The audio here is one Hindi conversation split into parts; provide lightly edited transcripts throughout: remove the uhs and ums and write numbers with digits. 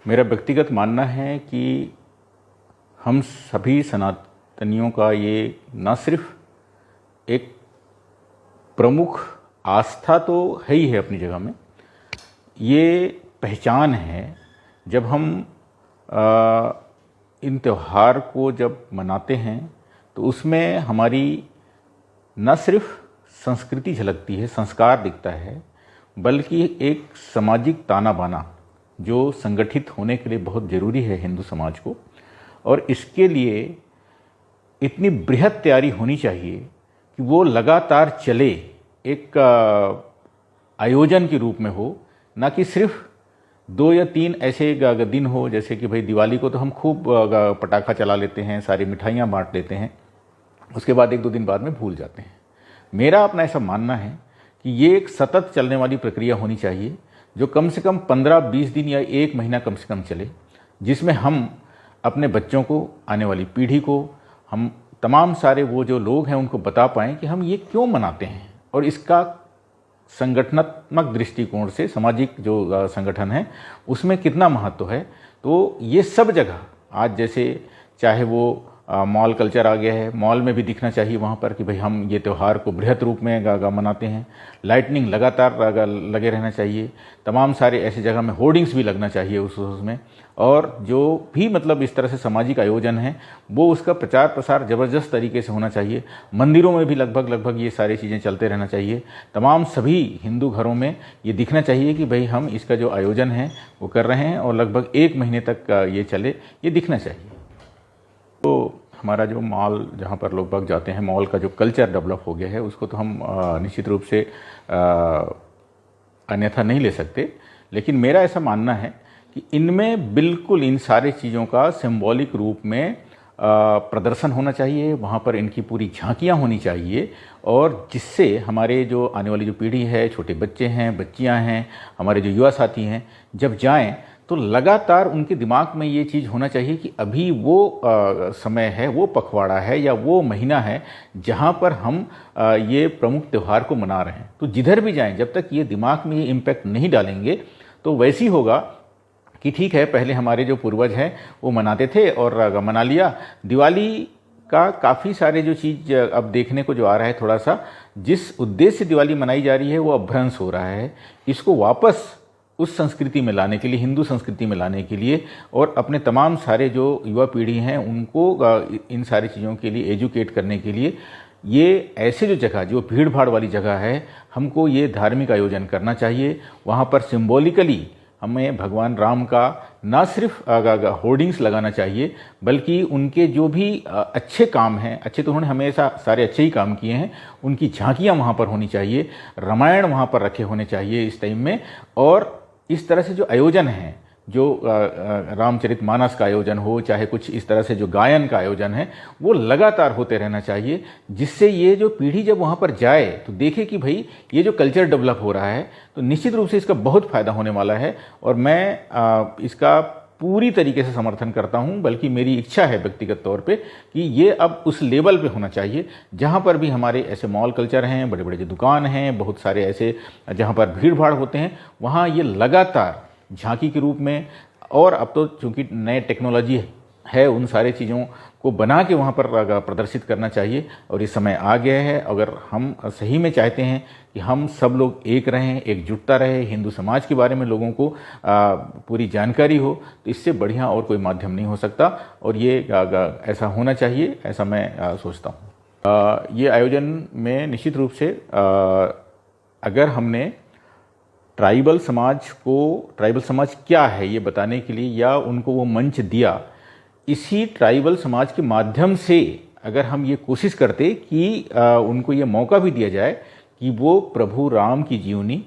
मेरा व्यक्तिगत मानना है कि हम सभी सनातनियों का ये न सिर्फ एक प्रमुख आस्था तो है ही है अपनी जगह में, ये पहचान है। जब हम इन त्यौहार को जब मनाते हैं तो उसमें हमारी न सिर्फ संस्कृति झलकती है, संस्कार दिखता है, बल्कि एक सामाजिक ताना बाना जो संगठित होने के लिए बहुत ज़रूरी है हिंदू समाज को। और इसके लिए इतनी बृहद तैयारी होनी चाहिए कि वो लगातार चले, एक आयोजन के रूप में हो, ना कि सिर्फ 2 या 3 ऐसे दिन हो। जैसे कि भाई दिवाली को तो हम खूब पटाखा चला लेते हैं, सारी मिठाइयाँ बांट लेते हैं, उसके बाद 1-2 दिन बाद में भूल जाते हैं। मेरा अपना ऐसा मानना है कि ये एक सतत चलने वाली प्रक्रिया होनी चाहिए जो कम से कम 15-20 दिन या 1 महीना कम से कम चले, जिसमें हम अपने बच्चों को, आने वाली पीढ़ी को, हम तमाम सारे वो जो लोग हैं उनको बता पाएँ कि हम ये क्यों मनाते हैं और इसका संगठनात्मक दृष्टिकोण से सामाजिक जो संगठन है उसमें कितना महत्व है। तो ये सब जगह आज जैसे चाहे वो मॉल कल्चर आ गया है, मॉल में भी दिखना चाहिए वहाँ पर कि भाई हम ये त्यौहार को बृहद रूप में मनाते हैं। लाइटनिंग लगातार लगे रहना चाहिए, तमाम सारे ऐसी जगह में होर्डिंग्स भी लगना चाहिए उसमें। और जो भी मतलब इस तरह से सामाजिक आयोजन है वो उसका प्रचार प्रसार ज़बरदस्त तरीके से होना चाहिए। मंदिरों में भी लगभग ये सारी चीज़ें चलते रहना चाहिए। तमाम सभी हिंदू घरों में ये दिखना चाहिए कि भाई हम इसका जो आयोजन है वो कर रहे हैं और लगभग 1 महीने तक ये चले, ये दिखना चाहिए। तो हमारा जो मॉल जहाँ पर लोग बाग जाते हैं, मॉल का जो कल्चर डेवलप हो गया है उसको तो हम निश्चित रूप से अन्यथा नहीं ले सकते। लेकिन मेरा ऐसा मानना है कि इनमें बिल्कुल इन सारी चीज़ों का सिंबॉलिक रूप में प्रदर्शन होना चाहिए, वहाँ पर इनकी पूरी झांकियाँ होनी चाहिए, और जिससे हमारे जो आने वाली जो पीढ़ी है, छोटे बच्चे हैं, बच्चियाँ हैं, हमारे जो युवा साथी हैं, जब जाएं तो लगातार उनके दिमाग में ये चीज़ होना चाहिए कि अभी वो समय है, वो पखवाड़ा है या वो महीना है जहाँ पर हम ये प्रमुख त्यौहार को मना रहे हैं। तो जिधर भी जाएं, जब तक ये दिमाग में ये इम्पैक्ट नहीं डालेंगे तो वैसी होगा कि ठीक है, पहले हमारे जो पूर्वज हैं वो मनाते थे और मना लिया। दिवाली का काफ़ी सारे जो चीज़ अब देखने को जो आ रहा है, थोड़ा सा जिस उद्देश्य से दिवाली मनाई जा रही है वो अभ्रंश हो रहा है। इसको वापस उस संस्कृति में लाने के लिए, हिंदू संस्कृति में लाने के लिए, और अपने तमाम सारे जो युवा पीढ़ी हैं उनको इन सारी चीज़ों के लिए एजुकेट करने के लिए, ये ऐसे जो जगह, जो भीड़ भाड़ वाली जगह है, हमको ये धार्मिक आयोजन करना चाहिए। वहाँ पर सिंबॉलिकली हमें भगवान राम का ना सिर्फ होर्डिंग्स लगाना चाहिए, बल्कि उनके जो भी अच्छे काम हैं, अच्छे तो उन्होंने हमेशा सारे अच्छे ही काम किए हैं, उनकी झांकियाँ वहाँ पर होनी चाहिए, रामायण वहाँ पर रखे होने चाहिए इस टाइम में। और इस तरह से जो आयोजन है, जो रामचरितमानस का आयोजन हो, चाहे कुछ इस तरह से जो गायन का आयोजन है, वो लगातार होते रहना चाहिए, जिससे ये जो पीढ़ी जब वहाँ पर जाए तो देखे कि भाई ये जो कल्चर डेवलप हो रहा है, तो निश्चित रूप से इसका बहुत फ़ायदा होने वाला है। और मैं इसका पूरी तरीके से समर्थन करता हूं, बल्कि मेरी इच्छा है व्यक्तिगत तौर पे कि ये अब उस लेवल पे होना चाहिए जहां पर भी हमारे ऐसे मॉल कल्चर हैं, बड़े बड़े जो दुकान हैं, बहुत सारे ऐसे जहां पर भीड़ भाड़ होते हैं, वहां ये लगातार झांकी के रूप में, और अब तो चूँकि नए टेक्नोलॉजी है, उन सारे चीज़ों को बना के वहाँ पर प्रदर्शित करना चाहिए। और ये समय आ गया है, अगर हम सही में चाहते हैं कि हम सब लोग एक रहें, एकजुटता रहे, हिंदू समाज के बारे में लोगों को पूरी जानकारी हो, तो इससे बढ़िया और कोई माध्यम नहीं हो सकता। और ये ऐसा होना चाहिए, ऐसा मैं सोचता हूँ। ये आयोजन में निश्चित रूप से अगर हमने ट्राइबल समाज क्या है ये बताने के लिए, या उनको वो मंच दिया, इसी ट्राइबल समाज के माध्यम से अगर हम ये कोशिश करते कि उनको ये मौका भी दिया जाए कि वो प्रभु राम की जीवनी,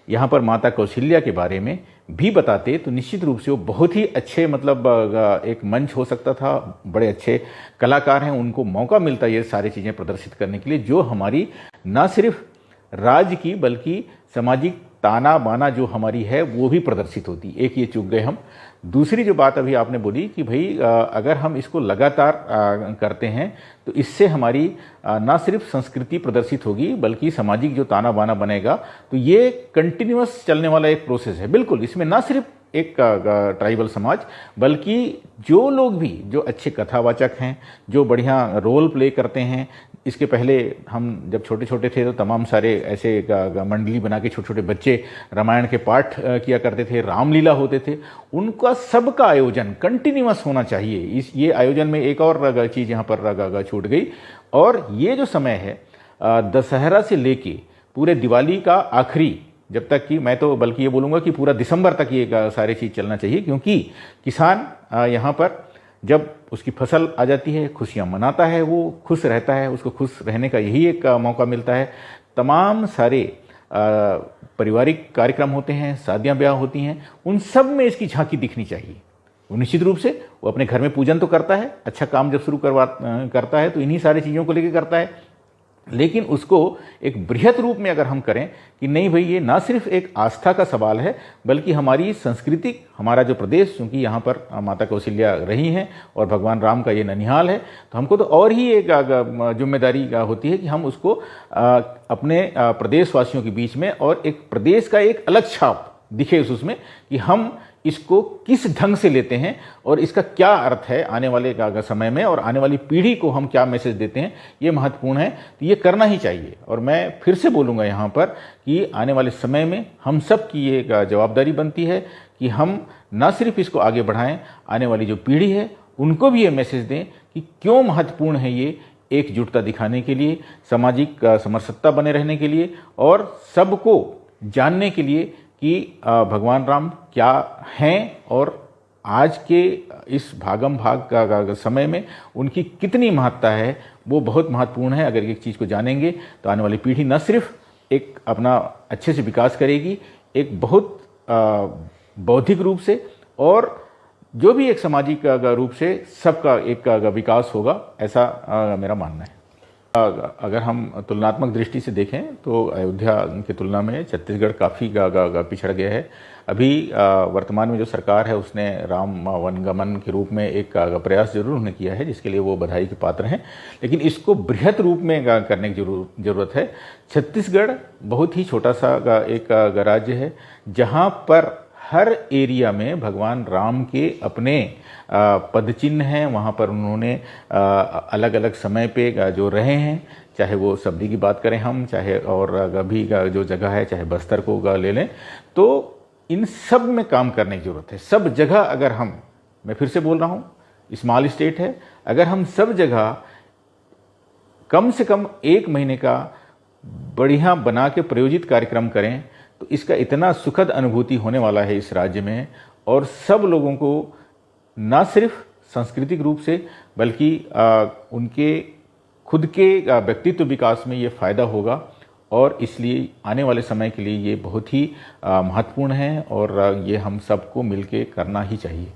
यहाँ पर माता कौशल्या के बारे में भी बताते, तो निश्चित रूप से वो बहुत ही अच्छे मतलब एक मंच हो सकता था। बड़े अच्छे कलाकार हैं, उनको मौका मिलता ये सारी चीज़ें प्रदर्शित करने के लिए, जो हमारी ना सिर्फ राज्य की बल्कि सामाजिक ताना बाना जो हमारी है वो भी प्रदर्शित होती। एक ये चूक गए हम। दूसरी जो बात अभी आपने बोली कि भाई अगर हम इसको लगातार करते हैं तो इससे हमारी ना सिर्फ संस्कृति प्रदर्शित होगी बल्कि सामाजिक जो ताना बाना बनेगा, तो ये कंटिन्यूअस चलने वाला एक प्रोसेस है। बिल्कुल, इसमें ना सिर्फ एक ट्राइबल समाज बल्कि जो लोग भी जो अच्छे कथावाचक हैं, जो बढ़िया रोल प्ले करते हैं। इसके पहले हम जब छोटे छोटे थे तो तमाम सारे ऐसे मंडली बना के छोटे छोटे बच्चे रामायण के पाठ किया करते थे, रामलीला होते थे, उनका सबका आयोजन कंटिन्यूअस होना चाहिए। ये आयोजन में एक और चीज़ यहाँ पर छूट गई, और ये जो समय है दशहरा से लेके पूरे दिवाली का आखिरी, जब तक कि मैं तो बल्कि ये बोलूँगा कि पूरा दिसंबर तक ये सारी चीज़ चलना चाहिए, क्योंकि किसान यहाँ पर जब उसकी फसल आ जाती है खुशियाँ मनाता है, वो खुश रहता है, उसको खुश रहने का यही एक मौका मिलता है। तमाम सारे पारिवारिक कार्यक्रम होते हैं, शादियाँ ब्याह होती हैं, उन सब में इसकी झांकी दिखनी चाहिए। वो निश्चित रूप से वो अपने घर में पूजन तो करता है, अच्छा काम जब शुरू करता है तो इन्हीं सारी चीज़ों को लेकर करता है, लेकिन उसको एक बृहत रूप में अगर हम करें कि नहीं भाई ये ना सिर्फ एक आस्था का सवाल है बल्कि हमारी संस्कृति, हमारा जो प्रदेश, क्योंकि यहाँ पर माता कौशल्या रही हैं और भगवान राम का ये ननिहाल है, तो हमको तो और ही एक जिम्मेदारी होती है कि हम उसको अपने प्रदेशवासियों के बीच में और एक प्रदेश का एक अलग छाप दिखे उसमें कि हम इसको किस ढंग से लेते हैं और इसका क्या अर्थ है आने वाले समय में, और आने वाली पीढ़ी को हम क्या मैसेज देते हैं, ये महत्वपूर्ण है। तो ये करना ही चाहिए। और मैं फिर से बोलूँगा यहाँ पर कि आने वाले समय में हम सब की ये जवाबदारी बनती है कि हम ना सिर्फ इसको आगे बढ़ाएं, आने वाली जो पीढ़ी है उनको भी ये मैसेज दें कि क्यों महत्वपूर्ण है ये एकजुटता दिखाने के लिए, सामाजिक समरसत्ता बने रहने के लिए, और सबको जानने के लिए कि भगवान राम क्या हैं और आज के इस भागम भाग का समय में उनकी कितनी महत्ता है, वो बहुत महत्वपूर्ण है। अगर एक चीज़ को जानेंगे तो आने वाली पीढ़ी न सिर्फ एक अपना अच्छे से विकास करेगी, एक बहुत बौद्धिक रूप से और जो भी एक सामाजिक रूप से सबका एक विकास होगा, ऐसा मेरा मानना है। अगर हम तुलनात्मक दृष्टि से देखें तो अयोध्या की तुलना में छत्तीसगढ़ काफ़ी पिछड़ गया है। अभी वर्तमान में जो सरकार है उसने राम वनगमन के रूप में एक प्रयास जरूर उन्होंने किया है, जिसके लिए वो बधाई के पात्र हैं, लेकिन इसको बृहत रूप में करने की ज़रूरत है। छत्तीसगढ़ बहुत ही छोटा सा एक राज्य है जहाँ पर हर एरिया में भगवान राम के अपने पदचिन्ह हैं। वहाँ पर उन्होंने अलग अलग समय पे जो रहे हैं, चाहे वो सब्जी की बात करें हम, चाहे और अभी जो जगह है, चाहे बस्तर को ले लें, तो इन सब में काम करने की ज़रूरत है। सब जगह अगर मैं फिर से बोल रहा हूँ, स्मॉल स्टेट है, अगर हम सब जगह कम से कम 1 महीने का बढ़िया बना के प्रयोजित कार्यक्रम करें तो इसका इतना सुखद अनुभूति होने वाला है इस राज्य में, और सब लोगों को न सिर्फ सांस्कृतिक रूप से बल्कि उनके खुद के व्यक्तित्व विकास में ये फ़ायदा होगा। और इसलिए आने वाले समय के लिए ये बहुत ही महत्वपूर्ण है और ये हम सबको मिलके करना ही चाहिए।